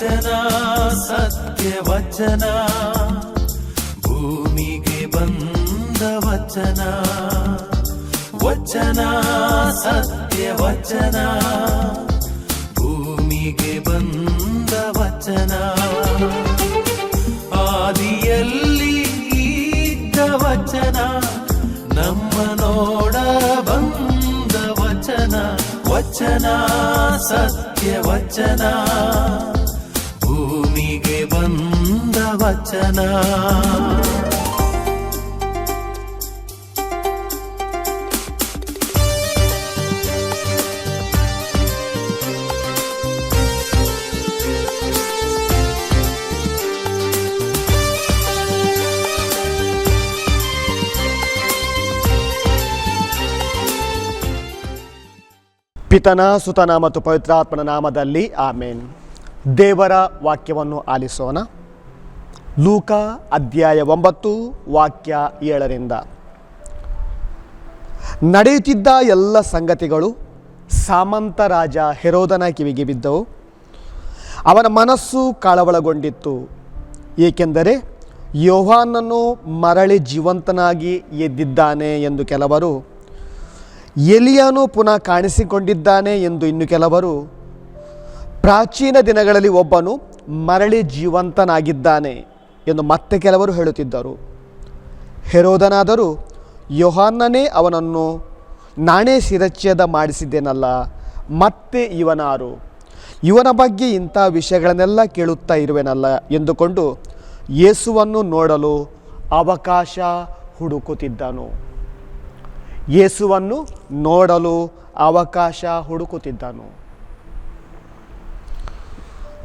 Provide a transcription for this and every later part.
ವಚನ ಸತ್ಯ ವಚನ, ಭೂಮಿಗೆ ಬಂದ ವಚನ. ವಚನ ಸತ್ಯ ವಚನ, ಭೂಮಿಗೆ ಬಂದ ವಚನ. ಆದಿಯಲ್ಲಿ ಇದ್ದ ವಚನ, ನಮ್ಮ ನೋಡ ಬಂದ ವಚನ. ವಚನ ಸತ್ಯ ವಚನ, ಭೂಮಿಗೆ ಬಂದ ವಚನ. ಪಿತನ ಸುತನ ಮತ್ತು ಪವಿತ್ರಾತ್ಮನ ನಾಮದಲ್ಲಿ ಆಮೇನ್. ದೇವರ ವಾಕ್ಯವನ್ನು ಆಲಿಸೋಣ. ಲೂಕ ಅಧ್ಯಾಯ 9 ವಾಕ್ಯ 7. ನಡೆಯುತ್ತಿದ್ದ ಎಲ್ಲ ಸಂಗತಿಗಳು ಸಾಮಂತ ರಾಜ ಹೆರೋದನ ಕಿವಿಗೆ ಬಿದ್ದವು. ಅವನ ಮನಸ್ಸು ಕಳವಳಗೊಂಡಿತ್ತು, ಏಕೆಂದರೆ ಯೋಹಾನನು ಮರಳಿ ಜೀವಂತನಾಗಿ ಎದ್ದಿದ್ದಾನೆ ಎಂದು ಕೆಲವರು, ಎಲಿಯನು ಪುನಃ ಕಾಣಿಸಿಕೊಂಡಿದ್ದಾನೆ ಎಂದು ಇನ್ನು ಕೆಲವರು, ಪ್ರಾಚೀನ ದಿನಗಳಲ್ಲಿ ಒಬ್ಬನು ಮರಳಿ ಜೀವಂತನಾಗಿದ್ದಾನೆ ಎಂದು ಮತ್ತೆ ಕೆಲವರು ಹೇಳುತ್ತಿದ್ದರು. ಹೆರೋದನಾದರೂ ಯೋಹಾನನೇ ಅವನನ್ನು ನಾನೇ ಶಿರಚ್ಛೇದ ಮಾಡಿಸಿದ್ದೇನಲ್ಲ, ಮತ್ತೆ ಇವನಾರು? ಇವನ ಬಗ್ಗೆ ಇಂಥ ವಿಷಯಗಳನ್ನೆಲ್ಲ ಕೇಳುತ್ತಾ ಇರುವೆನಲ್ಲ ಎಂದುಕೊಂಡು ಯೇಸುವನ್ನು ನೋಡಲು ಅವಕಾಶ ಹುಡುಕುತ್ತಿದ್ದನು. ಯೇಸುವನ್ನು ನೋಡಲು ಅವಕಾಶ ಹುಡುಕುತ್ತಿದ್ದನು.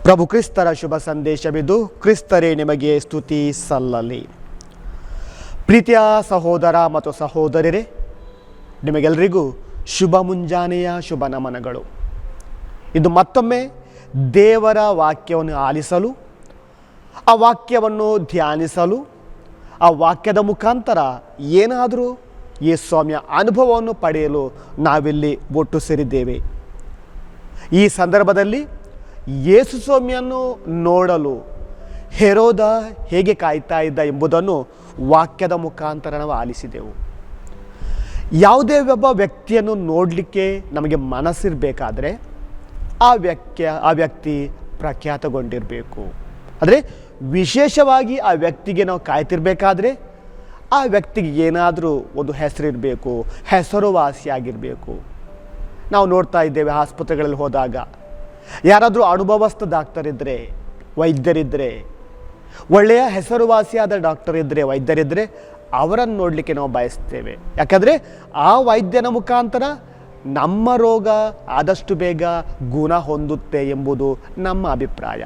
ಪ್ರಭು ಕ್ರಿಸ್ತರ ಶುಭ ಸಂದೇಶವಿದು. ಕ್ರಿಸ್ತರೇ ನಿಮಗೆ ಸ್ತುತಿ ಸಲ್ಲಲಿ. ಪ್ರೀತಿಯ ಸಹೋದರ ಮತ್ತು ಸಹೋದರರೇ, ನಿಮಗೆಲ್ಲರಿಗೂ ಶುಭ ಮುಂಜಾನೆಯ ಶುಭ ನಮನಗಳು. ಇದು ಮತ್ತೊಮ್ಮೆ ದೇವರ ವಾಕ್ಯವನ್ನು ಆಲಿಸಲು, ಆ ವಾಕ್ಯವನ್ನು ಧ್ಯಾನಿಸಲು, ಆ ವಾಕ್ಯದ ಮುಖಾಂತರ ಏನಾದರೂ ಯೇಸುಸ್ವಾಮಿಯ ಅನುಭವವನ್ನು ಪಡೆಯಲು ನಾವಿಲ್ಲಿ ಒಟ್ಟು ಸೇರಿದ್ದೇವೆ. ಈ ಸಂದರ್ಭದಲ್ಲಿ ಯೇಸುಸ್ವಾಮಿಯನ್ನು ನೋಡಲು ಹೆರೋದ ಹೇಗೆ ಕಾಯ್ತಾ ಇದ್ದ ಎಂಬುದನ್ನು ವಾಕ್ಯದ ಮುಖಾಂತರ ನಾವು ಆಲಿಸಿದೆವು. ಯಾವುದೇ ಒಬ್ಬ ವ್ಯಕ್ತಿಯನ್ನು ನೋಡಲಿಕ್ಕೆ ನಮಗೆ ಮನಸ್ಸಿರಬೇಕಾದ್ರೆ ಆ ವ್ಯಕ್ತಿ ಪ್ರಖ್ಯಾತಗೊಂಡಿರಬೇಕು. ಅಂದರೆ ವಿಶೇಷವಾಗಿ ಆ ವ್ಯಕ್ತಿಗೆ ನಾವು ಕಾಯ್ತಿರ್ಬೇಕಾದ್ರೆ ಆ ವ್ಯಕ್ತಿಗೆ ಏನಾದರೂ ಒಂದು ಹೆಸರಿರಬೇಕು, ಹೆಸರುವಾಸಿಯಾಗಿರಬೇಕು. ನಾವು ನೋಡ್ತಾ ಇದ್ದೇವೆ ಆಸ್ಪತ್ರೆಗಳಲ್ಲಿ ಹೋದಾಗ ಯಾರಾದರೂ ಅನುಭವಸ್ಥ ಡಾಕ್ಟರ್ ಇದ್ದರೆ, ವೈದ್ಯರಿದ್ದರೆ, ಒಳ್ಳೆಯ ಹೆಸರುವಾಸಿಯಾದ ಡಾಕ್ಟರ್ ಇದ್ದರೆ, ವೈದ್ಯರಿದ್ದರೆ ಅವರನ್ನು ನೋಡಲಿಕ್ಕೆ ನಾವು ಬಯಸ್ತೇವೆ. ಯಾಕಂದರೆ ಆ ವೈದ್ಯನ ಮುಖಾಂತರ ನಮ್ಮ ರೋಗ ಆದಷ್ಟು ಬೇಗ ಗುಣ ಹೊಂದುತ್ತೆ ಎಂಬುದು ನಮ್ಮ ಅಭಿಪ್ರಾಯ.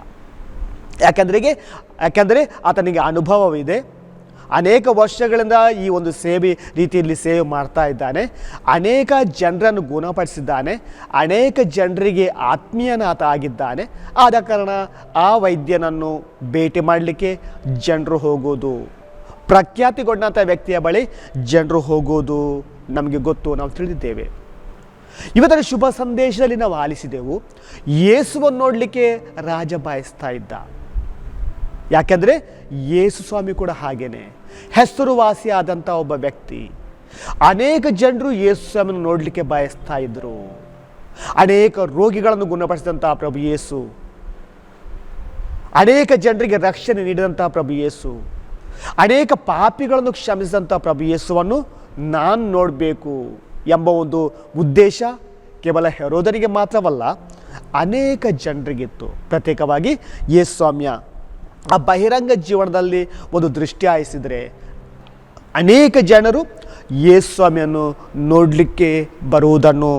ಯಾಕಂದರೆ ಆತನಿಗೆ ಅನುಭವವಿದೆ, ಅನೇಕ ವರ್ಷಗಳಿಂದ ಈ ಒಂದು ರೀತಿಯಲ್ಲಿ ಸೇವೆ ಮಾಡ್ತಾ ಇದ್ದಾನೆ, ಅನೇಕ ಜನರನ್ನು ಗುಣಪಡಿಸಿದ್ದಾನೆ, ಅನೇಕ ಜನರಿಗೆ ಆತ್ಮೀಯನಾಥ ಆಗಿದ್ದಾನೆ. ಆದ ಕಾರಣ ಆ ವೈದ್ಯನನ್ನು ಭೇಟಿ ಮಾಡಲಿಕ್ಕೆ ಜನರು ಹೋಗೋದು, ಪ್ರಖ್ಯಾತಿಗೊಂಡಂಥ ವ್ಯಕ್ತಿಯ ಬಳಿ ಜನರು ಹೋಗೋದು ನಮಗೆ ಗೊತ್ತು, ನಾವು ತಿಳಿದಿದ್ದೇವೆ. ಇವತ್ತಿನ ಶುಭ ಸಂದೇಶದಲ್ಲಿ ನಾವು ಆಲಿಸಿದೆವು, ಯೇಸುವನ್ನು ನೋಡಲಿಕ್ಕೆ ರಾಜ ಬಯಸ್ತಾ ಇದ್ದ. ಯಾಕೆಂದರೆ ಯೇಸು ಸ್ವಾಮಿ ಕೂಡ ಹಾಗೇನೆ ಹೆಸರುವಾಸಿಯಾದಂಥ ಒಬ್ಬ ವ್ಯಕ್ತಿ. ಅನೇಕ ಜನರು ಯೇಸು ಸ್ವಾಮಿಯನ್ನು ನೋಡಲಿಕ್ಕೆ ಬಯಸ್ತಾ ಇದ್ದರು. ಅನೇಕ ರೋಗಿಗಳನ್ನು ಗುಣಪಡಿಸಿದಂಥ ಪ್ರಭು ಯೇಸು, ಅನೇಕ ಜನರಿಗೆ ರಕ್ಷಣೆ ನೀಡಿದಂಥ ಪ್ರಭು ಯೇಸು, ಅನೇಕ ಪಾಪಿಗಳನ್ನು ಕ್ಷಮಿಸಿದಂಥ ಪ್ರಭು ಯೇಸುವನ್ನು ನಾನು ನೋಡಬೇಕು ಎಂಬ ಒಂದು ಉದ್ದೇಶ ಕೇವಲ ಹೆರೋದನಿಗೆ ಮಾತ್ರವಲ್ಲ, ಅನೇಕ ಜನರಿಗಿತ್ತು. ಪ್ರತ್ಯೇಕವಾಗಿ ಯೇಸು ಸ್ವಾಮಿಯ ಆ ಬಹಿರಂಗ ಜೀವನದಲ್ಲಿ ಒಂದು ದೃಷ್ಟಿ ಹಾಯಿಸಿದರೆ ಅನೇಕ ಜನರು ಯೇಸು ಸ್ವಾಮಿಯನ್ನು ನೋಡಲಿಕ್ಕೆ ಬರುವುದನ್ನು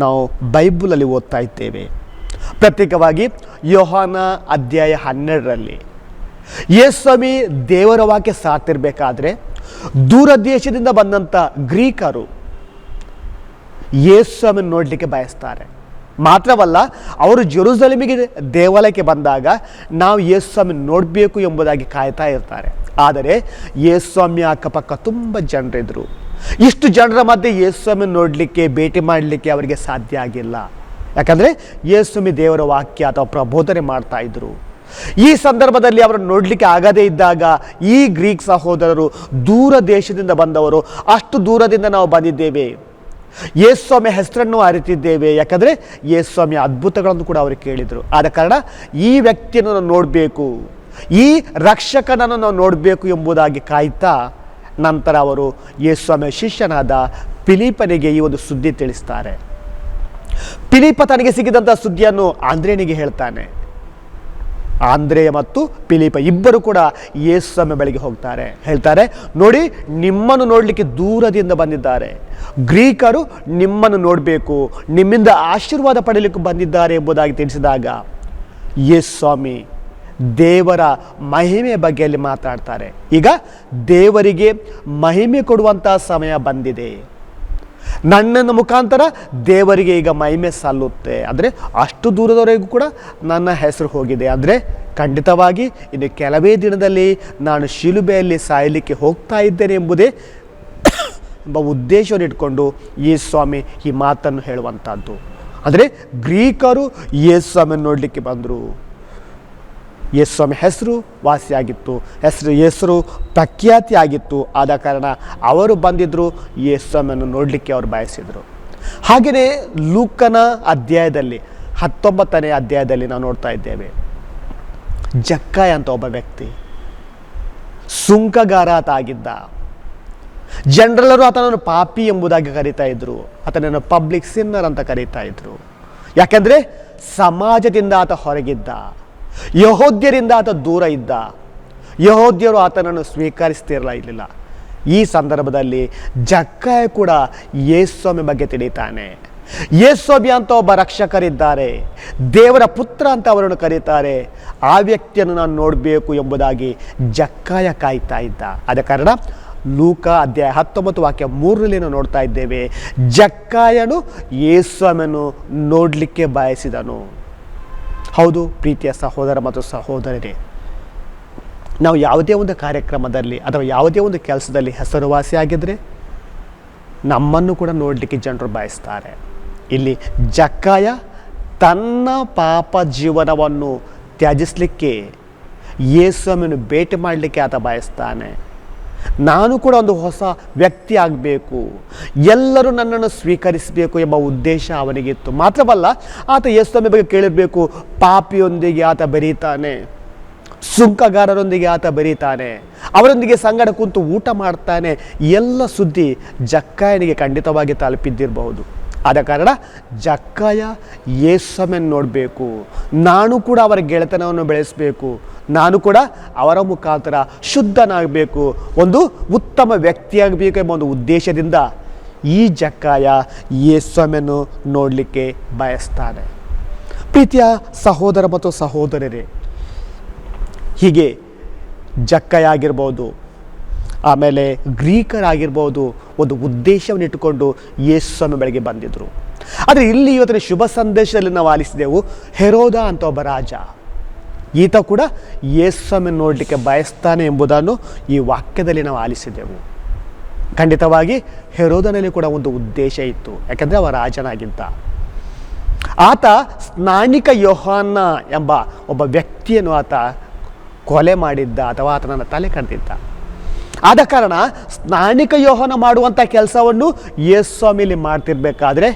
ನಾವು ಬೈಬಲಲ್ಲಿ ಓದ್ತಾ ಇದ್ದೇವೆ. ಪ್ರತ್ಯೇಕವಾಗಿ ಯೋಹಾನ ಅಧ್ಯಾಯ 12ರಲ್ಲಿ ಯೇಸು ಸ್ವಾಮಿ ದೇವರ ವಾಕ್ಯ ಸಾರ್ತಿರ್ಬೇಕಾದ್ರೆ ದೂರ ದೇಶದಿಂದ ಬಂದಂಥ ಗ್ರೀಕರು ಯೇಸು ಸ್ವಾಮಿಯನ್ನು ನೋಡಲಿಕ್ಕೆ ಬಯಸ್ತಾರೆ. ಮಾತ್ರವಲ್ಲ, ಅವರು ಜೆರುಸಲೇಮಿಗೆ ದೇವಾಲಯಕ್ಕೆ ಬಂದಾಗ ನಾವು ಯೇಸು ಸ್ವಾಮಿ ನೋಡಬೇಕು ಎಂಬುದಾಗಿ ಕಾಯ್ತಾ ಇರ್ತಾರೆ. ಆದರೆ ಯೇಸು ಸ್ವಾಮಿಯ ಅಕ್ಕಪಕ್ಕ ತುಂಬ ಜನರಿದ್ದರು. ಇಷ್ಟು ಜನರ ಮಧ್ಯೆ ಯೇಸು ಸ್ವಾಮಿ ನೋಡಲಿಕ್ಕೆ, ಭೇಟಿ ಮಾಡಲಿಕ್ಕೆ ಅವರಿಗೆ ಸಾಧ್ಯ ಆಗಿಲ್ಲ. ಯಾಕಂದರೆ ಯೇಸು ಸ್ವಾಮಿ ದೇವರ ವಾಕ್ಯ ಅಥವಾ ಪ್ರಬೋಧನೆ ಮಾಡ್ತಾ ಇದ್ರು. ಈ ಸಂದರ್ಭದಲ್ಲಿ ಅವರನ್ನು ನೋಡಲಿಕ್ಕೆ ಆಗದೇ ಇದ್ದಾಗ ಈ ಗ್ರೀಕ್ ಸಹೋದರರು ದೂರ ದೇಶದಿಂದ ಬಂದವರು, ಅಷ್ಟು ದೂರದಿಂದ ನಾವು ಬಂದಿದ್ದೇವೆ, ಯೇಸುಸ್ವಾಮಿ ಹೆಸರನ್ನು ಅರಿತಿದ್ದೇವೆ, ಯಾಕಂದರೆ ಯೇಸುಸ್ವಾಮಿಯ ಅದ್ಭುತಗಳನ್ನು ಕೂಡ ಅವರು ಕೇಳಿದರು. ಆದ ಕಾರಣ ಈ ವ್ಯಕ್ತಿಯನ್ನು ನಾವು ನೋಡಬೇಕು, ಈ ರಕ್ಷಕನನ್ನು ನಾವು ನೋಡಬೇಕು ಎಂಬುದಾಗಿ ಕಾಯ್ತಾ ನಂತರ ಅವರು ಯೇಸುಸ್ವಾಮಿಯ ಶಿಷ್ಯನಾದ ಫಿಲಿಪ್ಪನಿಗೆ ಈ ಒಂದು ಸುದ್ದಿ ತಿಳಿಸ್ತಾರೆ. ಫಿಲಿಪ್ಪ ತನಗೆ ಸಿಕ್ಕಿದಂಥ ಸುದ್ದಿಯನ್ನು ಆಂದ್ರೇಯನಿಗೆ ಹೇಳ್ತಾನೆ. ಆಂದ್ರೇಯ ಮತ್ತು ಫಿಲಿಪ್ಪ ಇಬ್ಬರು ಕೂಡ ಯೇಸುಸ್ವಾಮಿ ಬಳಿಗೆ ಹೋಗ್ತಾರೆ. ಹೇಳ್ತಾರೆ, ನೋಡಿ, ನಿಮ್ಮನ್ನು ನೋಡಲಿಕ್ಕೆ ದೂರದಿಂದ ಬಂದಿದ್ದಾರೆ, ಗ್ರೀಕರು ನಿಮ್ಮನ್ನು ನೋಡಬೇಕು, ನಿಮ್ಮಿಂದ ಆಶೀರ್ವಾದ ಪಡೆಯಲಿಕ್ಕೆ ಬಂದಿದ್ದಾರೆ ಎಂಬುದಾಗಿ ತಿಳಿಸಿದಾಗ ಯೇಸುಸ್ವಾಮಿ ದೇವರ ಮಹಿಮೆಯ ಬಗ್ಗೆ ಅಲ್ಲಿ ಮಾತಾಡ್ತಾರೆ. ಈಗ ದೇವರಿಗೆ ಮಹಿಮೆ ಕೊಡುವಂಥ ಸಮಯ ಬಂದಿದೆ, ನನ್ನ ಮುಖಾಂತರ ದೇವರಿಗೆ ಈಗ ಮಹಿಮೆ ಸಲ್ಲುತ್ತೆ. ಅಂದರೆ ಅಷ್ಟು ದೂರದವರೆಗೂ ಕೂಡ ನನ್ನ ಹೆಸರು ಹೋಗಿದೆ. ಅಂದರೆ ಖಂಡಿತವಾಗಿ ಇನ್ನು ಕೆಲವೇ ದಿನದಲ್ಲಿ ನಾನು ಶಿಲುಬೆಯಲ್ಲಿ ಸಾಯಲಿಕ್ಕೆ ಹೋಗ್ತಾ ಇದ್ದೇನೆ ಎಂಬುದೇ ಎಂಬ ಉದ್ದೇಶವನ್ನು ಇಟ್ಕೊಂಡು ಯೇಸುಸ್ವಾಮಿ ಈ ಮಾತನ್ನು ಹೇಳುವಂಥದ್ದು. ಅಂದರೆ ಗ್ರೀಕರು ಯೇಸುಸ್ವಾಮಿಯನ್ನು ನೋಡಲಿಕ್ಕೆ ಬಂದರು. ಯೇಸುಸ್ವಾಮಿ ಹೆಸರು ವಾಸಿಯಾಗಿತ್ತು, ಹೆಸರು ಪ್ರಖ್ಯಾತಿ ಆಗಿತ್ತು. ಆದ ಕಾರಣ ಅವರು ಬಂದಿದ್ದರು, ಯೇಸುಸ್ವಾಮಿಯನ್ನು ನೋಡಲಿಕ್ಕೆ ಅವರು ಬಯಸಿದರು. ಹಾಗೆಯೇ ಲೂಕನ ಅಧ್ಯಾಯದಲ್ಲಿ 19ನೇ ಅಧ್ಯಾಯದಲ್ಲಿ ನಾವು ನೋಡ್ತಾ ಇದ್ದೇವೆ, ಜಕ್ಕಾಯ ಅಂತ ಒಬ್ಬ ವ್ಯಕ್ತಿ ಸುಂಕಗಾರ ಆತ ಆಗಿದ್ದ. ಜನರೆಲ್ಲರೂ ಆತನನ್ನು ಪಾಪಿ ಎಂಬುದಾಗಿ ಕರೀತಾ ಇದ್ರು, ಆತನನ್ನು ಪಬ್ಲಿಕ್ ಸಿನ್ನರ್ ಅಂತ ಕರೀತಾ ಇದ್ರು. ಯಾಕೆಂದರೆ ಸಮಾಜದಿಂದ ಆತ ಹೊರಗಿದ್ದ, ಯಹೋದ್ಯರಿಂದ ಆತ ದೂರ ಇದ್ದ, ಯಹೋದ್ಯರು ಆತನನ್ನು ಸ್ವೀಕರಿಸ್ತಿರಲಿಲ್ಲ. ಈ ಸಂದರ್ಭದಲ್ಲಿ ಜಕ್ಕಾಯ ಕೂಡ ಯೇಸುಸ್ವಾಮಿ ಬಗ್ಗೆ ತಿಳಿತಾನೆ. ಯೇಸುಸ್ವಾಮಿ ಅಂತ ಒಬ್ಬ ರಕ್ಷಕರಿದ್ದಾರೆ, ದೇವರ ಪುತ್ರ ಅಂತ ಅವರನ್ನು ಕರೀತಾರೆ, ಆ ವ್ಯಕ್ತಿಯನ್ನು ನಾನು ನೋಡಬೇಕು ಎಂಬುದಾಗಿ ಜಕ್ಕಾಯ ಕಾಯ್ತಾ ಇದ್ದ. ಆದ ಕಾರಣ ಲೂಕ ಅಧ್ಯಾಯ 19 ವಾಕ್ಯ 3ರಲ್ಲಿ ನಾವು ನೋಡ್ತಾ ಇದ್ದೇವೆ, ಜಕ್ಕಾಯನು ಯೇಸುಸ್ವಾಮಿಯನ್ನು ನೋಡಲಿಕ್ಕೆ ಬಯಸಿದನು. ಹೌದು ಪ್ರೀತಿಯ ಸಹೋದರ ಮತ್ತು ಸಹೋದರರೇ, ನಾವು ಯಾವುದೇ ಒಂದು ಕಾರ್ಯಕ್ರಮದಲ್ಲಿ ಅಥವಾ ಯಾವುದೇ ಒಂದು ಕೆಲಸದಲ್ಲಿ ಹೆಸರುವಾಸಿಯಾಗಿದ್ದರೆ ನಮ್ಮನ್ನು ಕೂಡ ನೋಡಲಿಕ್ಕೆ ಜನರು ಬಯಸ್ತಾರೆ. ಇಲ್ಲಿ ಜಕ್ಕಾಯ ತನ್ನ ಪಾಪ ಜೀವನವನ್ನು ತ್ಯಜಿಸಲಿಕ್ಕೆ ಯೇಸುವನ್ನು ಭೇಟಿ ಮಾಡಲಿಕ್ಕೆ ಆತ ಬಯಸ್ತಾನೆ. ನಾನು ಕೂಡ ಒಂದು ಹೊಸ ವ್ಯಕ್ತಿ ಆಗಬೇಕು, ಎಲ್ಲರೂ ನನ್ನನ್ನು ಸ್ವೀಕರಿಸಬೇಕು ಎಂಬ ಉದ್ದೇಶ ಅವನಿಗಿತ್ತು. ಮಾತ್ರವಲ್ಲ, ಆತ ಯೇಸುಸ್ವಾಮಿ ಬಗ್ಗೆ ಕೇಳಿರಬೇಕು, ಪಾಪಿಯೊಂದಿಗೆ ಆತ ಬೆರೀತಾನೆ, ಸುಂಕಗಾರರೊಂದಿಗೆ ಆತ ಬೆರೀತಾನೆ, ಅವರೊಂದಿಗೆ ಸಂಗಡ ಕುಂತು ಊಟ ಮಾಡ್ತಾನೆ. ಎಲ್ಲ ಸುದ್ದಿ ಜಕ್ಕಾಯನಿಗೆ ಖಂಡಿತವಾಗಿ ತಲುಪಿದ್ದಿರಬಹುದು. ಆದ ಕಾರಣ ಜಕ್ಕಾಯ ಯೇಸುವನ್ನು ನೋಡಬೇಕು, ನಾನು ಕೂಡ ಅವರ ಗೆಳೆತನವನ್ನು ಬೆಳೆಸಬೇಕು, ನಾನು ಕೂಡ ಅವರ ಮುಖಾಂತರ ಶುದ್ಧನಾಗಬೇಕು, ಒಂದು ಉತ್ತಮ ವ್ಯಕ್ತಿಯಾಗಬೇಕು ಎಂಬ ಒಂದು ಉದ್ದೇಶದಿಂದ ಈ ಜಕ್ಕಾಯ ಯೇಸುವನ್ನು ನೋಡಲಿಕ್ಕೆ ಬಯಸ್ತಾನೆ. ಪ್ರೀತಿಯ ಸಹೋದರ ಮತ್ತು ಸಹೋದರರೇ, ಹೀಗೆ ಜಕ್ಕಾಯ ಆಗಿರ್ಬೋದು, ಆಮೇಲೆ ಗ್ರೀಕರಾಗಿರ್ಬೋದು, ಒಂದು ಉದ್ದೇಶವನ್ನು ಇಟ್ಟುಕೊಂಡು ಯೇಸುವನ್ನು ಬೆಳಗ್ಗೆ ಬಂದಿದ್ದರು. ಆದರೆ ಇಲ್ಲಿ ಇವತ್ತಿನ ಶುಭ ಸಂದೇಶದಲ್ಲಿ ನಾವು ಆಲಿಸಿದೆವು, ಹೆರೋದ ಅಂತ ಒಬ್ಬ ರಾಜ, ಈತ ಕೂಡ ಯೇಸುವನ್ನು ನೋಡಲಿಕ್ಕೆ ಬಯಸ್ತಾನೆ ಎಂಬುದನ್ನು ಈ ವಾಕ್ಯದಲ್ಲಿ ನಾವು ಆಲಿಸಿದೆವು. ಖಂಡಿತವಾಗಿ ಹೆರೋದನಲ್ಲಿ ಕೂಡ ಒಂದು ಉದ್ದೇಶ ಇತ್ತು, ಯಾಕಂದರೆ ಅವ ರಾಜನಾಗಿದ್ದ. ಆತ ಸ್ನಾನಿಕ ಯೋಹಾನ ಎಂಬ ಒಬ್ಬ ವ್ಯಕ್ತಿಯನ್ನು ಆತ ಕೊಲೆ ಮಾಡಿದ್ದ ಅಥವಾ ಆತನನ್ನು ತಲೆ ಕಡ್ದಿದ್ದ. ಆದ ಕಾರಣ ಸ್ನಾನಿಕ ಯೋಹಾನ ಮಾಡುವಂಥ ಕೆಲಸವನ್ನು ಯೇಸುಸ್ವಾಮಿಯಲ್ಲಿ ಮಾಡ್ತಿರ್ಬೇಕಾದ್ರೆ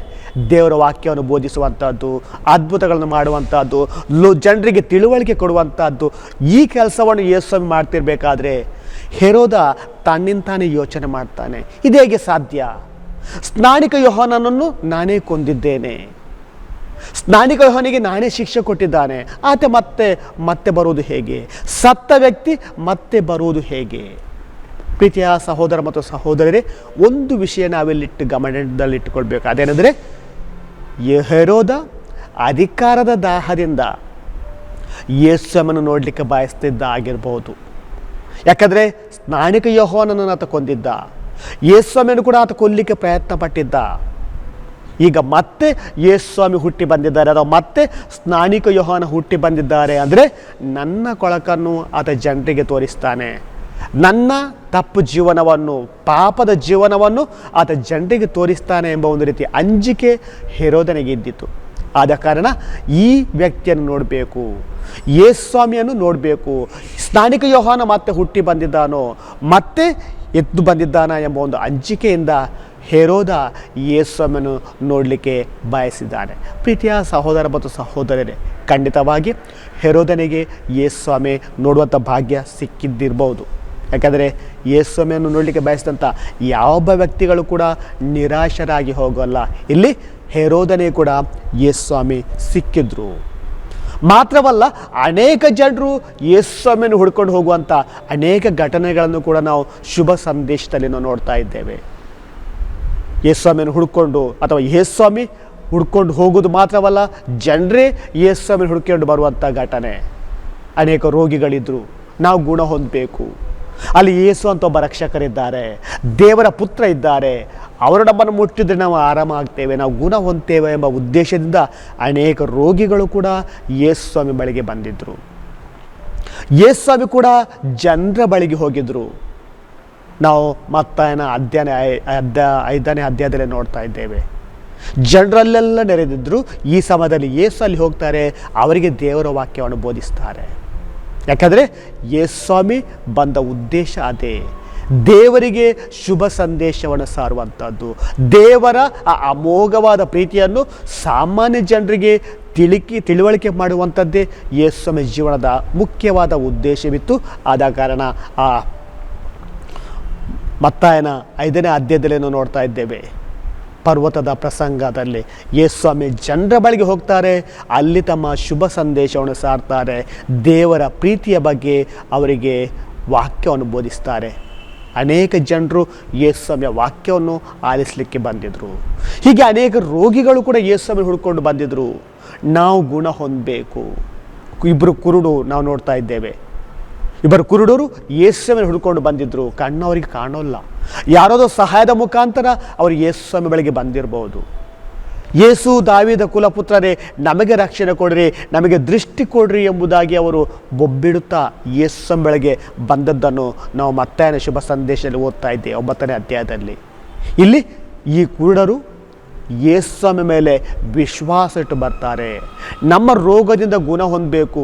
ದೇವರ ವಾಕ್ಯವನ್ನು ಬೋಧಿಸುವಂಥದ್ದು, ಅದ್ಭುತಗಳನ್ನು ಮಾಡುವಂಥದ್ದು, ಜನರಿಗೆ ತಿಳುವಳಿಕೆ ಕೊಡುವಂಥದ್ದು, ಈ ಕೆಲಸವನ್ನು ಯೇಸುಸ್ವಾಮಿ ಮಾಡ್ತಿರ್ಬೇಕಾದ್ರೆ ಹೆರೋದ ತನ್ನಿಂತಾನೇ ಯೋಚನೆ ಮಾಡ್ತಾನೆ, ಇದು ಹೇಗೆ ಸಾಧ್ಯ? ಸ್ನಾನಿಕ ಯೋಹಾನನನ್ನು ನಾನೇ ಕೊಂದಿದ್ದೇನೆ, ಸ್ನಾನಿಕ ಯೋಹಾನಿಗೆ ನಾನೇ ಶಿಕ್ಷೆ ಕೊಟ್ಟಿದ್ದಾನೆ, ಆತ ಮತ್ತೆ ಬರುವುದು ಹೇಗೆ? ಸತ್ತ ವ್ಯಕ್ತಿ ಮತ್ತೆ ಬರುವುದು ಹೇಗೆ? ಪ್ರೀತಿಯ ಸಹೋದರ ಮತ್ತು ಸಹೋದರರೇ, ಒಂದು ವಿಷಯ ನಾವಿಲ್ಲಿಟ್ಟು ಗಮನದಲ್ಲಿಟ್ಟುಕೊಳ್ಬೇಕು, ಅದೇನೆಂದರೆ ಹೆರೋದ ಅಧಿಕಾರದ ದಾಹದಿಂದ ಯೇಸುವನ್ನು ನೋಡಲಿಕ್ಕೆ ಬಯಸ್ತಿದ್ದ ಆಗಿರ್ಬೋದು. ಯಾಕಂದರೆ ಸ್ನಾನಿಕ ಯೋಹಾನನನ್ನು ಆತ ಕೊಂದಿದ್ದ, ಯೇಸುವನ್ನು ಕೂಡ ಆತ ಕೊಲ್ಲಲಿಕ್ಕೆ ಪ್ರಯತ್ನ ಪಟ್ಟಿದ್ದ. ಈಗ ಮತ್ತೆ ಯೇಸುಸ್ವಾಮಿ ಹುಟ್ಟಿ ಬಂದಿದ್ದಾರೆ ಅಥವಾ ಮತ್ತೆ ಸ್ನಾನಿಕ ಯೋಹಾನ ಹುಟ್ಟಿ ಬಂದಿದ್ದಾರೆ ಅಂದರೆ ನನ್ನ ಕೊಳಕನ್ನು ಆತ ಜನರಿಗೆ ತೋರಿಸ್ತಾನೆ, ನನ್ನ ತಪ್ಪು ಜೀವನವನ್ನು, ಪಾಪದ ಜೀವನವನ್ನು ಆತ ಜನರಿಗೆ ತೋರಿಸ್ತಾನೆ ಎಂಬ ಒಂದು ರೀತಿ ಅಂಜಿಕೆ ಹೆರೋದನಿಗೆ ಇದ್ದಿತ್ತು. ಆದ ಕಾರಣ ಈ ವ್ಯಕ್ತಿಯನ್ನು ನೋಡಬೇಕು, ಯೇಸು ಸ್ವಾಮಿಯನ್ನು ನೋಡಬೇಕು. ಸ್ನಾನಿಕ ಯೋಹಾನ ಮತ್ತೆ ಹುಟ್ಟಿ ಬಂದಿದ್ದಾನೋ, ಮತ್ತೆ ಎದ್ದು ಬಂದಿದ್ದಾನ ಎಂಬ ಒಂದು ಅಂಜಿಕೆಯಿಂದ ಹೆರೋದ ಯೇಸು ಸ್ವಾಮಿಯನ್ನು ನೋಡಲಿಕ್ಕೆ ಬಯಸಿದ್ದಾನೆ. ಪ್ರೀತಿಯ ಸಹೋದರ ಮತ್ತು ಸಹೋದರರೇ, ಖಂಡಿತವಾಗಿ ಹೆರೋದನಿಗೆ ಯೇಸು ಸ್ವಾಮಿ ನೋಡುವಂಥ ಭಾಗ್ಯ ಸಿಕ್ಕಿದ್ದಿರ್ಬೋದು. ಯಾಕಂದರೆ ಯೇಸು ಸ್ವಾಮಿಯನ್ನು ನೋಡಲಿಕ್ಕೆ ಬಯಸಿದಂಥ ಯಾವ ವ್ಯಕ್ತಿಗಳು ಕೂಡ ನಿರಾಶರಾಗಿ ಹೋಗೋಲ್ಲ. ಇಲ್ಲಿ ಹೆರೋದನೇ ಕೂಡ ಯೇಸು ಸ್ವಾಮಿ ಸಿಕ್ಕಿದ್ರು. ಮಾತ್ರವಲ್ಲ, ಅನೇಕ ಜನರು ಯೇಸು ಸ್ವಾಮಿಯನ್ನು ಹುಡ್ಕೊಂಡು ಹೋಗುವಂಥ ಅನೇಕ ಘಟನೆಗಳನ್ನು ಕೂಡ ನಾವು ಶುಭ ಸಂದೇಶದಲ್ಲಿ ನಾವು ನೋಡ್ತಾ ಇದ್ದೇವೆ. ಯೇಸು ಸ್ವಾಮಿಯನ್ನು ಹುಡ್ಕೊಂಡು ಅಥವಾ ಯೇಸು ಸ್ವಾಮಿ ಹುಡ್ಕೊಂಡು ಹೋಗೋದು ಮಾತ್ರವಲ್ಲ, ಜನರೇ ಯೇಸು ಸ್ವಾಮಿಯನ್ನು ಹುಡ್ಕೊಂಡು ಬರುವಂಥ ಘಟನೆ. ಅನೇಕ ರೋಗಿಗಳಿದ್ದರು, ನಾವು ಗುಣ ಹೊಂದಬೇಕು, ಅಲ್ಲಿ ಯೇಸು ಅಂತ ಒಬ್ಬ ರಕ್ಷಕರಿದ್ದಾರೆ, ದೇವರ ಪುತ್ರ ಇದ್ದಾರೆ, ಅವರು ನಮ್ಮನ್ನು ಮುಟ್ಟಿದ್ರೆ ನಾವು ಆರಾಮ ಆಗ್ತೇವೆ, ನಾವು ಗುಣ ಹೊಂದ್ತೇವೆ ಎಂಬ ಉದ್ದೇಶದಿಂದ ಅನೇಕ ರೋಗಿಗಳು ಕೂಡ ಯೇಸು ಸ್ವಾಮಿ ಬಳಿಗೆ ಬಂದಿದ್ದರು. ಯೇಸು ಸ್ವಾಮಿ ಕೂಡ ಜನರ ಬಳಿಗೆ ಹೋಗಿದ್ರು. ನಾವು ಮತ್ತಾಯನ 5ನೇ ಅಧ್ಯಾಯದಲ್ಲಿ ನೋಡ್ತಾ ಇದ್ದೇವೆ. ಜನರಲ್ಲೆಲ್ಲ ನೆರೆದಿದ್ದರು. ಈ ಸಮಯದಲ್ಲಿ ಯೇಸು ಅಲ್ಲಿ ಹೋಗ್ತಾರೆ, ಅವರಿಗೆ ದೇವರ ವಾಕ್ಯವನ್ನು ಬೋಧಿಸ್ತಾರೆ. ಯಾಕಂದರೆ ಯೇಸು ಸ್ವಾಮಿ ಬಂದ ಉದ್ದೇಶ ಅದೇ, ದೇವರಿಗೆ ಶುಭ ಸಂದೇಶವನ್ನು ಸಾರುವಂಥದ್ದು, ದೇವರ ಆ ಅಮೋಘವಾದ ಪ್ರೀತಿಯನ್ನು ಸಾಮಾನ್ಯ ಜನರಿಗೆ ತಿಳುವಳಿಕೆ ಮಾಡುವಂಥದ್ದೇ ಯೇಸು ಸ್ವಾಮಿ ಜೀವನದ ಮುಖ್ಯವಾದ ಉದ್ದೇಶವಿತ್ತು. ಆದ ಕಾರಣ ಆ ಮತ್ತಾಯನ 5ನೇ ಅಧ್ಯಾಯದಲ್ಲಿ ನಾವು ನೋಡ್ತಾ ಇದ್ದೇವೆ. ಪರ್ವತದ ಪ್ರಸಂಗದಲ್ಲಿ ಯೇಸು ಸ್ವಾಮಿ ಜನರ ಬಳಿಗೆ ಹೋಗ್ತಾರೆ, ಅಲ್ಲಿ ತಮ್ಮ ಶುಭ ಸಂದೇಶವನ್ನು ಸಾರ್ತಾರೆ, ದೇವರ ಪ್ರೀತಿಯ ಬಗ್ಗೆ ಅವರಿಗೆ ವಾಕ್ಯವನ್ನು ಬೋಧಿಸ್ತಾರೆ. ಅನೇಕ ಜನರು ಯೇಸು ಸ್ವಾಮಿಯ ವಾಕ್ಯವನ್ನು ಆಲಿಸಲಿಕ್ಕೆ ಬಂದಿದ್ದರು. ಹೀಗೆ ಅನೇಕ ರೋಗಿಗಳು ಕೂಡ ಯೇಸು ಸ್ವಾಮಿ ಹುಡ್ಕೊಂಡು ಬಂದಿದ್ದರು. ನಾವು ಗುಣ ಹೊಂದಬೇಕು. ಇಬ್ಬರು ಕುರುಡು ನಾವು ನೋಡ್ತಾ ಇದ್ದೇವೆ. ಇಬ್ಬರು ಕುರುಡರು ಯೇಸು ಸ್ವಾಮಿಯನ್ನು ಹುಡ್ಕೊಂಡು ಬಂದಿದ್ದರು. ಕಣ್ಣು ಅವರಿಗೆ ಕಾಣೋಲ್ಲ. ಯಾರೋದೋ ಸಹಾಯದ ಮುಖಾಂತರ ಅವರು ಯೇಸು ಸ್ವಾಮಿ ಬಳಿಗೆ ಬಂದಿರಬಹುದು. ಯೇಸು ದಾವೀದ ಕುಲಪುತ್ರರೇ, ನಮಗೆ ರಕ್ಷಣೆ ಕೊಡ್ರಿ, ನಮಗೆ ದೃಷ್ಟಿ ಕೊಡ್ರಿ ಎಂಬುದಾಗಿ ಅವರು ಬೊಬ್ಬಿಡುತ್ತಾ ಯೇಸು ಸ್ವಾಮಿ ಬಳಿಗೆ ಬಂದದ್ದನ್ನು ನಾವು ಮತ್ತಾಯನ ಶುಭ ಸಂದೇಶದಲ್ಲಿ ಓದ್ತಾ ಇದ್ದೇವೆ 9ನೇ ಅಧ್ಯಾಯದಲ್ಲಿ. ಇಲ್ಲಿ ಈ ಕುರುಡರು ಯೇಸು ಸ್ವಾಮಿ ಮೇಲೆ ವಿಶ್ವಾಸ ಇಟ್ಟು ಬರ್ತಾರೆ. ನಮ್ಮ ರೋಗದಿಂದ ಗುಣ ಹೊಂದಬೇಕು,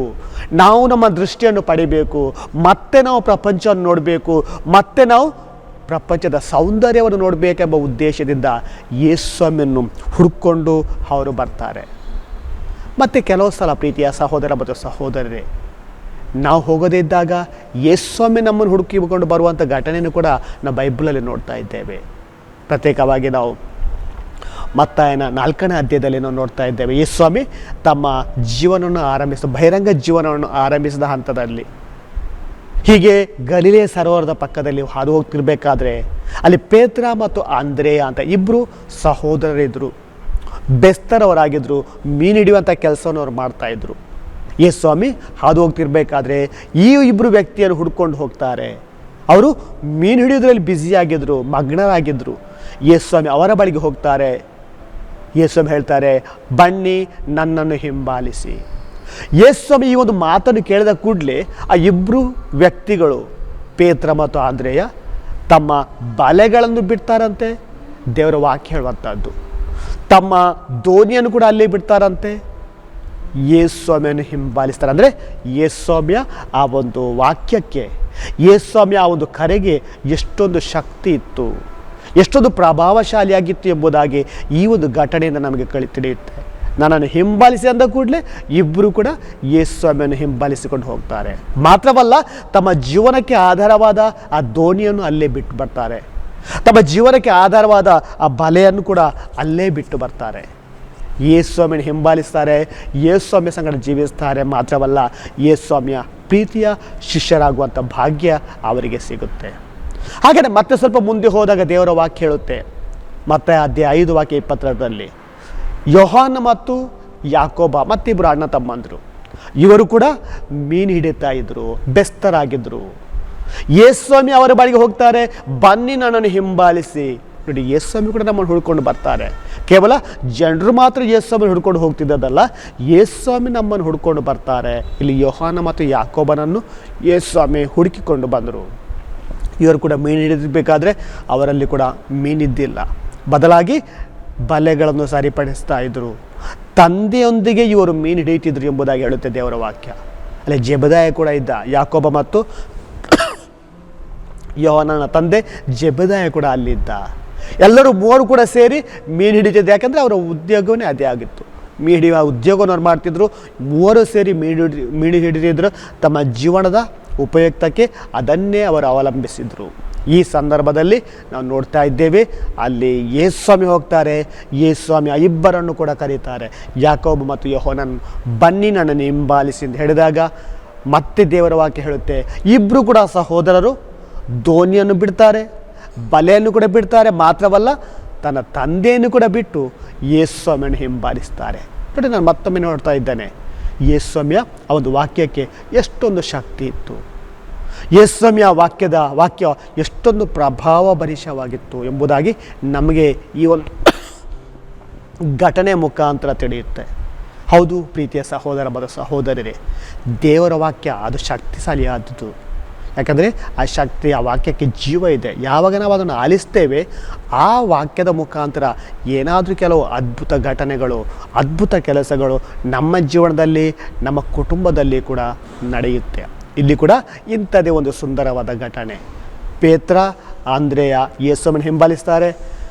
ನಾವು ನಮ್ಮ ದೃಷ್ಟಿಯನ್ನು ಪಡಿಬೇಕು, ಮತ್ತೆ ನಾವು ಪ್ರಪಂಚವನ್ನು ನೋಡಬೇಕು, ಮತ್ತೆ ನಾವು ಪ್ರಪಂಚದ ಸೌಂದರ್ಯವನ್ನು ನೋಡಬೇಕೆಂಬ ಉದ್ದೇಶದಿಂದ ಯೇಸು ಸ್ವಾಮಿಯನ್ನು ಹುಡ್ಕೊಂಡು ಅವರು ಬರ್ತಾರೆ. ಮತ್ತು ಕೆಲವು ಸಲ ಪ್ರೀತಿಯ ಸಹೋದರ ಮತ್ತು ಸಹೋದರರೇ, ನಾವು ಹೋಗೋದೇ ಇದ್ದಾಗ ಯೇಸು ಸ್ವಾಮಿ ನಮ್ಮನ್ನು ಹುಡುಕಿಕೊಂಡು ಬರುವಂಥ ಘಟನೆಯನ್ನು ಕೂಡ ನಾವು ಬೈಬಲಲ್ಲಿ ನೋಡ್ತಾ ಇದ್ದೇವೆ. ಪ್ರತ್ಯೇಕವಾಗಿ ನಾವು ಮತ್ತಾಯನ 4ನೇ ಅಧ್ಯಾಯದಲ್ಲಿ ನಾವು ನೋಡ್ತಾ ಇದ್ದೇವೆ. ಯೇಸು ಸ್ವಾಮಿ ತಮ್ಮ ಜೀವನವನ್ನು ಬಹಿರಂಗ ಜೀವನವನ್ನು ಆರಂಭಿಸಿದ ಹಂತದಲ್ಲಿ ಹೀಗೆ ಗಲಿಲೆಯ ಸರೋವರದ ಪಕ್ಕದಲ್ಲಿ ಹಾದು ಹೋಗ್ತಿರ್ಬೇಕಾದ್ರೆ ಅಲ್ಲಿ ಪೇತ್ರ ಮತ್ತು ಅಂದ್ರೇಯ ಅಂತ ಇಬ್ಬರು ಸಹೋದರರಿದ್ದರು. ಬೆಸ್ತರವರಾಗಿದ್ದರು. ಮೀನು ಹಿಡಿಯುವಂಥ ಕೆಲಸವನ್ನು ಅವ್ರು ಮಾಡ್ತಾಯಿದ್ರು. ಯೇಸು ಸ್ವಾಮಿ ಹಾದು ಹೋಗ್ತಿರ್ಬೇಕಾದ್ರೆ ಈ ಇಬ್ಬರು ವ್ಯಕ್ತಿಯನ್ನು ಹುಡ್ಕೊಂಡು ಹೋಗ್ತಾರೆ. ಅವರು ಮೀನು ಹಿಡಿಯೋದ್ರಲ್ಲಿ ಬ್ಯುಸಿಯಾಗಿದ್ದರು, ಮಗ್ನರಾಗಿದ್ದರು. ಯೇಸು ಸ್ವಾಮಿ ಅವರ ಬಳಿಗೆ ಹೋಗ್ತಾರೆ. ಯೇಸು ಸ್ವಾಮಿ ಹೇಳ್ತಾರೆ, ಬನ್ನಿ ನನ್ನನ್ನು ಹಿಂಬಾಲಿಸಿ. ಯೇಸು ಸ್ವಾಮಿ ಈ ಒಂದು ಮಾತನ್ನು ಕೇಳಿದ ಕೂಡಲೇ ಆ ಇಬ್ಬರು ವ್ಯಕ್ತಿಗಳು ಪೇತ್ರ ಮತ್ತು ಆಂದ್ರೇಯ ತಮ್ಮ ಬಲೆಗಳನ್ನು ಬಿಡ್ತಾರಂತೆ. ದೇವರ ವಾಕ್ಯ ಹೇಳುವಂಥದ್ದು. ತಮ್ಮ ದೋಣಿಯನ್ನು ಕೂಡ ಅಲ್ಲೇ ಬಿಡ್ತಾರಂತೆ. ಯೇಸು ಸ್ವಾಮಿಯನ್ನು ಹಿಂಬಾಲಿಸ್ತಾರೆ. ಅಂದರೆ ಯೇಸು ಸ್ವಾಮಿಯ ಆ ಒಂದು ವಾಕ್ಯಕ್ಕೆ, ಯೇಸು ಸ್ವಾಮಿಯ ಆ ಒಂದು ಕರೆಗೆ ಎಷ್ಟೊಂದು ಶಕ್ತಿ ಇತ್ತು, ಎಷ್ಟೊಂದು ಪ್ರಭಾವಶಾಲಿಯಾಗಿತ್ತು ಎಂಬುದಾಗಿ ಈ ಒಂದು ಘಟನೆಯಿಂದ ನಮಗೆ ತಿಳಿಯುತ್ತೆ. ನನ್ನನ್ನು ಹಿಂಬಾಲಿಸಿ ಅಂದ ಕೂಡಲೇ ಇಬ್ಬರು ಕೂಡ ಯೇಸು ಸ್ವಾಮಿಯನ್ನು ಹಿಂಬಾಲಿಸಿಕೊಂಡು ಹೋಗ್ತಾರೆ. ಮಾತ್ರವಲ್ಲ, ತಮ್ಮ ಜೀವನಕ್ಕೆ ಆಧಾರವಾದ ಆ ದೋಣಿಯನ್ನು ಅಲ್ಲೇ ಬಿಟ್ಟು ಬರ್ತಾರೆ. ತಮ್ಮ ಜೀವನಕ್ಕೆ ಆಧಾರವಾದ ಆ ಬಲೆಯನ್ನು ಕೂಡ ಅಲ್ಲೇ ಬಿಟ್ಟು ಬರ್ತಾರೆ. ಯೇಸು ಸ್ವಾಮಿಯನ್ನು ಹಿಂಬಾಲಿಸ್ತಾರೆ, ಯೇಸು ಸ್ವಾಮಿಯ ಸಂಗಡ ಜೀವಿಸ್ತಾರೆ. ಮಾತ್ರವಲ್ಲ, ಯೇಸು ಸ್ವಾಮಿಯ ಪ್ರೀತಿಯ ಶಿಷ್ಯರಾಗುವಂಥ ಭಾಗ್ಯ ಅವರಿಗೆ ಸಿಗುತ್ತೆ. ಹಾಗೆಯೇ ಮತ್ತೆ ಸ್ವಲ್ಪ ಮುಂದೆ ಹೋದಾಗ ದೇವರ ವಾಕ್ಯ ಹೇಳುತ್ತೆ. ಮತ್ತೆ ಅಧ್ಯಾಯ 5 ವಾಕ್ಯ 22ರಲ್ಲಿ ಯೋಹಾನ ಮತ್ತು ಯಾಕೋಬ ಮತ್ತಿಬ್ಬರು ಅಣ್ಣ ತಮ್ಮಂದರು, ಇವರು ಕೂಡ ಮೀನು ಹಿಡಿತಾ ಇದ್ದರು, ಬೆಸ್ತರಾಗಿದ್ದರು. ಯೇಸು ಸ್ವಾಮಿ ಅವರ ಬಳಿಗೆ ಹೋಗ್ತಾರೆ, ಬನ್ನಿ ನನ್ನನ್ನು ಹಿಂಬಾಲಿಸಿ. ನೋಡಿ, ಯೇಸು ಸ್ವಾಮಿ ಕೂಡ ನಮ್ಮನ್ನು ಹುಡ್ಕೊಂಡು ಬರ್ತಾರೆ. ಕೇವಲ ಜನರು ಮಾತ್ರ ಯೇಸು ಸ್ವಾಮಿ ಹುಡ್ಕೊಂಡು ಹೋಗ್ತಿದ್ದದಲ್ಲ, ಯೇಸು ಸ್ವಾಮಿ ನಮ್ಮನ್ನು ಹುಡ್ಕೊಂಡು ಬರ್ತಾರೆ. ಇಲ್ಲಿ ಯೋಹಾನ ಮತ್ತು ಯಾಕೋಬನನ್ನು ಯೇಸು ಸ್ವಾಮಿ ಹುಡುಕಿಕೊಂಡು ಬಂದರು. ಇವರು ಕೂಡ ಮೀನು ಹಿಡಿದಿರಬೇಕಾದ್ರೆ ಅವರಲ್ಲಿ ಕೂಡ ಮೀನಿದ್ದಿಲ್ಲ. ಬದಲಾಗಿ ಬಲೆಗಳನ್ನು ಸರಿಪಡಿಸ್ತಾ ಇದ್ದರು. ತಂದೆಯೊಂದಿಗೆ ಇವರು ಮೀನು ಹಿಡಿಯುತ್ತಿದ್ರು ಎಂಬುದಾಗಿ ಹೇಳುತ್ತೆ ದೇವರ ವಾಕ್ಯ. ಅಲ್ಲಿ ಜೆಬೆದಾಯ ಕೂಡ ಇದ್ದ. ಯಾಕೋಬ ಮತ್ತು ಯೋಹಾನನ ತಂದೆ ಜೆಬೆದಾಯ ಕೂಡ ಅಲ್ಲಿದ್ದ. ಎಲ್ಲರೂ ಮೂವರು ಕೂಡ ಸೇರಿ ಮೀನು ಹಿಡಿತಿದ್ದೆ. ಯಾಕಂದರೆ ಅವರ ಉದ್ಯೋಗವೇ ಅದೇ ಆಗಿತ್ತು. ಮೀನು ಹಿಡಿಯುವ ಉದ್ಯೋಗವನ್ನು ಅವ್ರು ಮಾಡ್ತಿದ್ರು. ಮೂವರು ಸೇರಿ ಮೀನು ಹಿಡಿದಿದ್ರು. ತಮ್ಮ ಜೀವನದ ಉಪಯುಕ್ತಕ್ಕೆ ಅದನ್ನೇ ಅವರು ಅವಲಂಬಿಸಿದರು. ಈ ಸಂದರ್ಭದಲ್ಲಿ ನಾವು ನೋಡ್ತಾ ಇದ್ದೇವೆ, ಅಲ್ಲಿ ಯೇಸುಸ್ವಾಮಿ ಹೋಗ್ತಾರೆ. ಯೇಸುಸ್ವಾಮಿ ಆ ಇಬ್ಬರನ್ನು ಕೂಡ ಕರೀತಾರೆ. ಯಾಕೋಬ ಮತ್ತು ಯೋಹಾನನ್, ಬನ್ನಿ ನನ್ನನ್ನು ಹಿಂಬಾಲಿಸಿ ಅಂತ ಹೇಳಿದಾಗ ಮತ್ತೆ ದೇವರ ವಾಕ್ಯ ಹೇಳುತ್ತೆ, ಇಬ್ಬರು ಕೂಡ ಸಹೋದರರು ದೋಣಿಯನ್ನು ಬಿಡ್ತಾರೆ, ಬಲೆಯನ್ನು ಕೂಡ ಬಿಡ್ತಾರೆ. ಮಾತ್ರವಲ್ಲ, ತನ್ನ ತಂದೆಯನ್ನು ಕೂಡ ಬಿಟ್ಟು ಯೇಸುಸ್ವಾಮಿಯನ್ನು ಹಿಂಬಾಲಿಸ್ತಾರೆ. ನೋಡಿ, ನಾನು ಮತ್ತೊಮ್ಮೆ ನೋಡ್ತಾ ಇದ್ದೇನೆ, ಯೇಸುಸ್ವಾಮಿಯ ಆ ಒಂದು ವಾಕ್ಯಕ್ಕೆ ಎಷ್ಟೊಂದು ಶಕ್ತಿ ಇತ್ತು. ಯೇಸುಸ್ವಾಮಿಯ ವಾಕ್ಯ ಎಷ್ಟೊಂದು ಪ್ರಭಾವಭರಿತವಾಗಿತ್ತು ಎಂಬುದಾಗಿ ನಮಗೆ ಈ ಒಂದು ಘಟನೆ ಮುಖಾಂತರ ತಿಳಿಯುತ್ತೆ. ಹೌದು ಪ್ರೀತಿಯ ಸಹೋದರ ಮತ್ತು ಸಹೋದರರೇ, ದೇವರ ವಾಕ್ಯ ಅದು ಶಕ್ತಿಶಾಲಿಯಾದದ್ದು. ಯಾಕಂದರೆ ಆ ವಾಕ್ಯಕ್ಕೆ ಜೀವ ಇದೆ. ಯಾವಾಗ ನಾವು ಅದನ್ನು ಆಲಿಸ್ತೇವೆ, ಆ ವಾಕ್ಯದ ಮುಖಾಂತರ ಏನಾದರೂ ಕೆಲವು ಅದ್ಭುತ ಘಟನೆಗಳು, ಅದ್ಭುತ ಕೆಲಸಗಳು ನಮ್ಮ ಜೀವನದಲ್ಲಿ, ನಮ್ಮ ಕುಟುಂಬದಲ್ಲಿ ಕೂಡ ನಡೆಯುತ್ತೆ. ಇಲ್ಲಿ ಕೂಡ ಇಂಥದೇ ಒಂದು ಸುಂದರವಾದ ಘಟನೆ. ಪೇತ್ರ, ಆಂದ್ರೇಯ ಯೇಸುವನ್ನು ಹಿಂಬಾಲಿಸ್ತಾರೆ.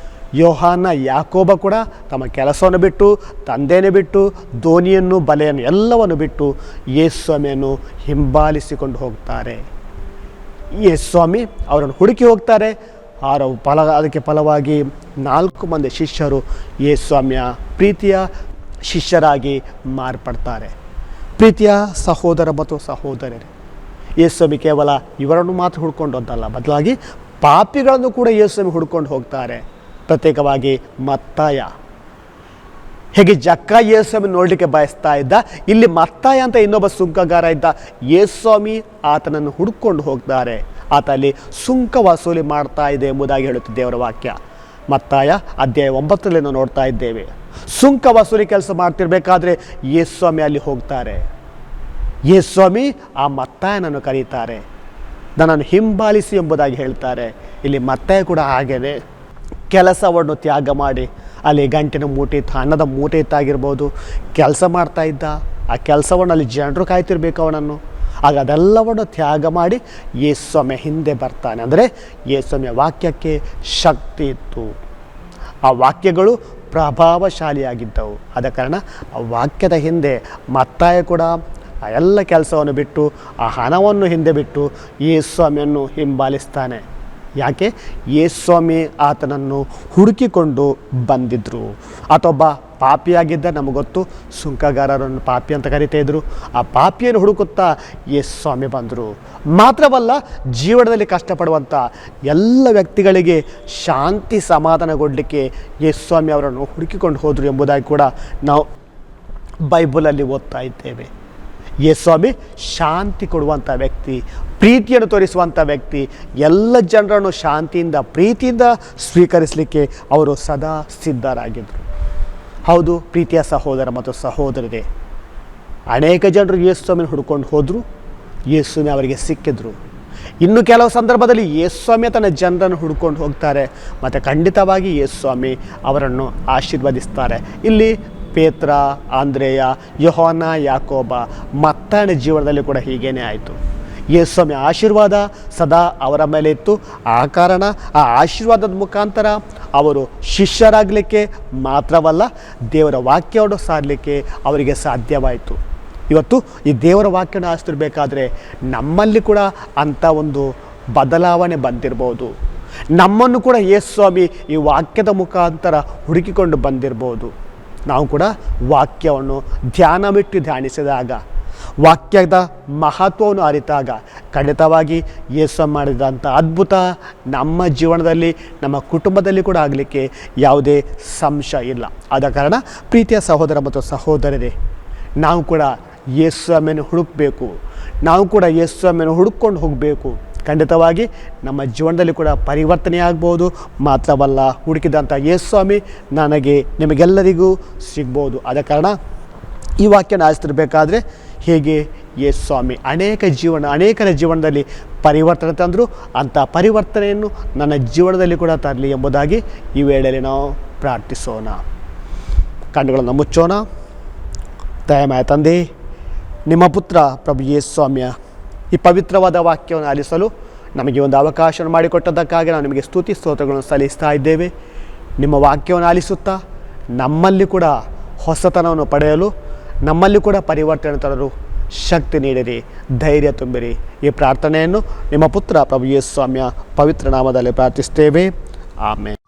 ಯೋಹಾನ, ಯಾಕೋಬ ಕೂಡ ತಮ್ಮ ಕೆಲಸವನ್ನು ಬಿಟ್ಟು, ತಂದೆಯನ್ನು ಬಿಟ್ಟು, ದೋಣಿಯನ್ನು, ಬಲೆಯನ್ನು ಎಲ್ಲವನ್ನು ಬಿಟ್ಟು ಯೇಸುಸ್ವಾಮಿಯನ್ನು ಹಿಂಬಾಲಿಸಿಕೊಂಡು ಹೋಗ್ತಾರೆ. ಯೇಸುಸ್ವಾಮಿ ಅವರನ್ನು ಹುಡುಕಿ ಹೋಗ್ತಾರೆ. ಅದಕ್ಕೆ ಫಲವಾಗಿ 4 ಮಂದಿ ಶಿಷ್ಯರು ಯೇಸುಸ್ವಾಮಿಯ ಪ್ರೀತಿಯ ಶಿಷ್ಯರಾಗಿ ಮಾರ್ಪಡ್ತಾರೆ. ಪ್ರೀತಿಯ ಸಹೋದರ ಮತ್ತು ಸಹೋದರರೇ, ಯೇಸುಸ್ವಾಮಿ ಕೇವಲ ಇವರನ್ನು ಮಾತ್ರ ಹುಡ್ಕೊಂಡು ಹೋದಲ್ಲ, ಬದಲಾಗಿ ಪಾಪಿಗಳನ್ನು ಕೂಡ ಯೇಸುಸ್ವಾಮಿ ಹುಡ್ಕೊಂಡು ಹೋಗ್ತಾರೆ. ಪ್ರತ್ಯೇಕವಾಗಿ ಮತ್ತಾಯ. ಹೇಗೆ ಜಕ್ಕ ಯೇಸುಸ್ವಾಮಿ ನೋಡಲಿಕ್ಕೆ ಬಯಸ್ತಾ ಇದ್ದ, ಇಲ್ಲಿ ಮತ್ತಾಯ ಅಂತ ಇನ್ನೊಬ್ಬ ಸುಂಕಗಾರ ಇದ್ದ. ಯೇಸುಸ್ವಾಮಿ ಆತನನ್ನು ಹುಡ್ಕೊಂಡು ಹೋಗ್ತಾರೆ. ಆತ ಅಲ್ಲಿ ಸುಂಕ ವಸೂಲಿ ಮಾಡ್ತಾ ಇದೆ ಎಂಬುದಾಗಿ ಹೇಳುತ್ತೆ ದೇವರ ವಾಕ್ಯ. ಮತ್ತಾಯ ಅಧ್ಯಾಯ 9ರಲ್ಲಿ ನಾವು ನೋಡ್ತಾ ಇದ್ದೇವೆ. ಸುಂಕ ವಸೂಲಿ ಕೆಲಸ ಮಾಡ್ತಿರ್ಬೇಕಾದ್ರೆ ಯೇಸುಸ್ವಾಮಿ ಅಲ್ಲಿ ಹೋಗ್ತಾರೆ. ಯೇಸುಸ್ವಾಮಿ ಆ ಮತ್ತಾಯನನ್ನು ಕರೀತಾರೆ, ನನ್ನನ್ನು ಹಿಂಬಾಲಿಸಿ ಎಂಬುದಾಗಿ ಹೇಳ್ತಾರೆ. ಇಲ್ಲಿ ಮತ್ತಾಯ ಕೂಡ ಹಾಗೇನೆ ಕೆಲಸವನ್ನು ತ್ಯಾಗ ಮಾಡಿ, ಅಲ್ಲಿ ಗಂಟಿನ ಮೂಟೆ ಇತ್ತು, ಅನ್ನದ ಮೂಟೆ ಇತ್ತಾಗಿರ್ಬೋದು, ಕೆಲಸ ಮಾಡ್ತಾ ಇದ್ದ. ಆ ಕೆಲಸವನ್ನು ಅಲ್ಲಿ ಜನರು ಕಾಯ್ತಿರ್ಬೇಕು ಅವನನ್ನು. ಆಗ ಅದೆಲ್ಲವನ್ನು ತ್ಯಾಗ ಮಾಡಿ ಯೇಸುಸ್ವಾಮಿಯ ಹಿಂದೆ ಬರ್ತಾನೆ. ಅಂದರೆ ಯೇಸುಸ್ವಾಮಿಯ ವಾಕ್ಯಕ್ಕೆ ಶಕ್ತಿ ಇತ್ತು. ಆ ವಾಕ್ಯಗಳು ಪ್ರಭಾವಶಾಲಿಯಾಗಿದ್ದವು. ಆದ ಕಾರಣ ಆ ವಾಕ್ಯದ ಹಿಂದೆ ಮತ್ತಾಯ ಕೂಡ ಆ ಎಲ್ಲ ಕೆಲಸವನ್ನು ಬಿಟ್ಟು, ಆ ಹಣವನ್ನು ಹಿಂದೆ ಬಿಟ್ಟು ಯೇಸುಸ್ವಾಮಿಯನ್ನು ಹಿಂಬಾಲಿಸ್ತಾನೆ. ಯಾಕೆ? ಯೇಸುಸ್ವಾಮಿ ಆತನನ್ನು ಹುಡುಕಿಕೊಂಡು ಬಂದಿದ್ದರು. ಆತೊಬ್ಬ ಪಾಪಿಯಾಗಿದ್ದ, ನಮಗೆ ಗೊತ್ತು, ಸುಂಕಗಾರರನ್ನು ಪಾಪಿ ಅಂತ ಕರಿತಾ ಇದ್ರು. ಆ ಪಾಪಿಯನ್ನು ಹುಡುಕುತ್ತಾ ಯೇಸುಸ್ವಾಮಿ ಬಂದರು. ಮಾತ್ರವಲ್ಲ, ಜೀವನದಲ್ಲಿ ಕಷ್ಟಪಡುವಂಥ ಎಲ್ಲ ವ್ಯಕ್ತಿಗಳಿಗೆ ಶಾಂತಿ ಸಮಾಧಾನಗೊಳ್ಳಲಿಕ್ಕೆ ಯೇಸುಸ್ವಾಮಿ ಅವರನ್ನು ಹುಡುಕಿಕೊಂಡು ಹೋದರು ಎಂಬುದಾಗಿ ಕೂಡ ನಾವು ಬೈಬಲಲ್ಲಿ ಓದ್ತಾ ಇದ್ದೇವೆ. ಯೇಸುಸ್ವಾಮಿ ಶಾಂತಿ ಕೊಡುವಂಥ ವ್ಯಕ್ತಿ, ಪ್ರೀತಿಯನ್ನು ತೋರಿಸುವಂಥ ವ್ಯಕ್ತಿ. ಎಲ್ಲ ಜನರನ್ನು ಶಾಂತಿಯಿಂದ, ಪ್ರೀತಿಯಿಂದ ಸ್ವೀಕರಿಸಲಿಕ್ಕೆ ಅವರು ಸದಾ ಸಿದ್ಧರಾಗಿದ್ದರು. ಹೌದು ಪ್ರೀತಿಯ ಸಹೋದರ ಮತ್ತು ಸಹೋದರರೇ, ಅನೇಕ ಜನರು ಯೇಸುಸ್ವಾಮಿನ ಹುಡ್ಕೊಂಡು ಹೋದರು. ಯೇಸುಸ್ವಾಮಿ ಅವರಿಗೆ ಸಿಕ್ಕಿದ್ರು. ಇನ್ನು ಕೆಲವು ಸಂದರ್ಭದಲ್ಲಿ ಯೇಸುಸ್ವಾಮಿ ತನ್ನ ಜನರನ್ನು ಹುಡ್ಕೊಂಡು ಹೋಗ್ತಾರೆ ಮತ್ತು ಖಂಡಿತವಾಗಿ ಯೇಸುಸ್ವಾಮಿ ಅವರನ್ನು ಆಶೀರ್ವದಿಸ್ತಾರೆ. ಇಲ್ಲಿ ಪೇತ್ರ, ಆಂದ್ರೇಯ, ಯೋಹಾನ, ಯಾಕೋಬ, ಮತ್ತಾಯನ ಜೀವನದಲ್ಲಿ ಕೂಡ ಹೀಗೇನೆ ಆಯಿತು. ಯೇಸುಸ್ವಾಮಿ ಆಶೀರ್ವಾದ ಸದಾ ಅವರ ಮೇಲೆ ಇತ್ತು. ಆ ಕಾರಣ ಆ ಆಶೀರ್ವಾದದ ಮುಖಾಂತರ ಅವರು ಶಿಷ್ಯರಾಗಲಿಕ್ಕೆ ಮಾತ್ರವಲ್ಲ, ದೇವರ ವಾಕ್ಯವನ್ನು ಸಾರಲಿಕ್ಕೆ ಅವರಿಗೆ ಸಾಧ್ಯವಾಯಿತು. ಇವತ್ತು ಈ ದೇವರ ವಾಕ್ಯನ ಆಸ್ತಿರಬೇಕಾದ್ರೆ ನಮ್ಮಲ್ಲಿ ಕೂಡ ಅಂಥ ಒಂದು ಬದಲಾವಣೆ ಬಂದಿರ್ಬೋದು. ನಮ್ಮನ್ನು ಕೂಡ ಯೇಸುಸ್ವಾಮಿ ಈ ವಾಕ್ಯದ ಮುಖಾಂತರ ಹುಡುಕಿಕೊಂಡು ಬಂದಿರ್ಬೋದು. ನಾವು ಕೂಡ ವಾಕ್ಯವನ್ನು ಧ್ಯಾನವಿಟ್ಟು ಧ್ಯಾನಿಸಿದಾಗ, ವಾಕ್ಯದ ಮಹತ್ವವನ್ನು ಅರಿತಾಗ ಖಂಡಿತವಾಗಿ ಯೇಸು ಮಾಡಿದಂಥ ಅದ್ಭುತ ನಮ್ಮ ಜೀವನದಲ್ಲಿ, ನಮ್ಮ ಕುಟುಂಬದಲ್ಲಿ ಕೂಡ ಆಗಲಿಕ್ಕೆ ಯಾವುದೇ ಸಂಶಯ ಇಲ್ಲ. ಆದ ಕಾರಣ ಪ್ರೀತಿಯ ಸಹೋದರ ಮತ್ತು ಸಹೋದರರೇ, ನಾವು ಕೂಡ ಯೇಸುವನ್ನು ಹುಡುಕಬೇಕು. ನಾವು ಕೂಡ ಯೇಸುವನ್ನು ಹುಡುಕೊಂಡು ಹೋಗಬೇಕು. ಖಂಡಿತವಾಗಿ ನಮ್ಮ ಜೀವನದಲ್ಲಿ ಕೂಡ ಪರಿವರ್ತನೆ ಆಗ್ಬೋದು. ಮಾತ್ರವಲ್ಲ, ಹುಡುಕಿದಂಥ ಯೇಸುಸ್ವಾಮಿ ನನಗೆ, ನಿಮಗೆಲ್ಲರಿಗೂ ಸಿಗ್ಬೋದು. ಆದ ಕಾರಣ ಈ ವಾಕ್ಯನ ಆಚರಿಸಬೇಕಾದ್ರೆ ಹೇಗೆ ಯೇಸುಸ್ವಾಮಿ ಅನೇಕರ ಜೀವನದಲ್ಲಿ ಪರಿವರ್ತನೆ ತಂದರು, ಅಂಥ ಪರಿವರ್ತನೆಯನ್ನು ನನ್ನ ಜೀವನದಲ್ಲಿ ಕೂಡ ತರಲಿ ಎಂಬುದಾಗಿ ಈ ವೇಳೆಯಲ್ಲಿ ನಾವು ಪ್ರಾರ್ಥಿಸೋಣ. ಕಣ್ಣುಗಳನ್ನು ಮುಚ್ಚೋಣ. ದಯಮಾಯ ತಂದೆ, ನಿಮ್ಮ ಪುತ್ರ ಪ್ರಭು ಯೇಸು ಸ್ವಾಮಿಯ ಈ ಪವಿತ್ರವಾದ ವಾಕ್ಯವನ್ನು ಆಲಿಸಲು ನಮಗೆ ಒಂದು ಅವಕಾಶ ಮಾಡಿಕೊಟ್ಟದ್ದಕ್ಕಾಗಿ ನಾವು ನಿಮಗೆ ಸ್ತುತಿ ಸ್ತೋತ್ರಗಳನ್ನು ಸಲ್ಲಿಸ್ತಾ ಇದ್ದೇವೆ. ನಿಮ್ಮ ವಾಕ್ಯವನ್ನು ಆಲಿಸುತ್ತಾ ನಮ್ಮಲ್ಲಿ ಕೂಡ ಹೊಸತನವನ್ನು ಪಡೆಯಲು, ನಮ್ಮಲ್ಲಿ ಕೂಡ ಪರಿವರ್ತನೆ ತರಲು ಶಕ್ತಿ ನೀಡಿರಿ, ಧೈರ್ಯ ತುಂಬಿರಿ. ಈ ಪ್ರಾರ್ಥನೆಯನ್ನು ನಿಮ್ಮ ಪುತ್ರ ಪ್ರಭು ಯೇಸು ಸ್ವಾಮಿಯ ಪವಿತ್ರ ನಾಮದಲ್ಲಿ ಪ್ರಾರ್ಥಿಸ್ತೇವೆ. ಆಮೇಲೆ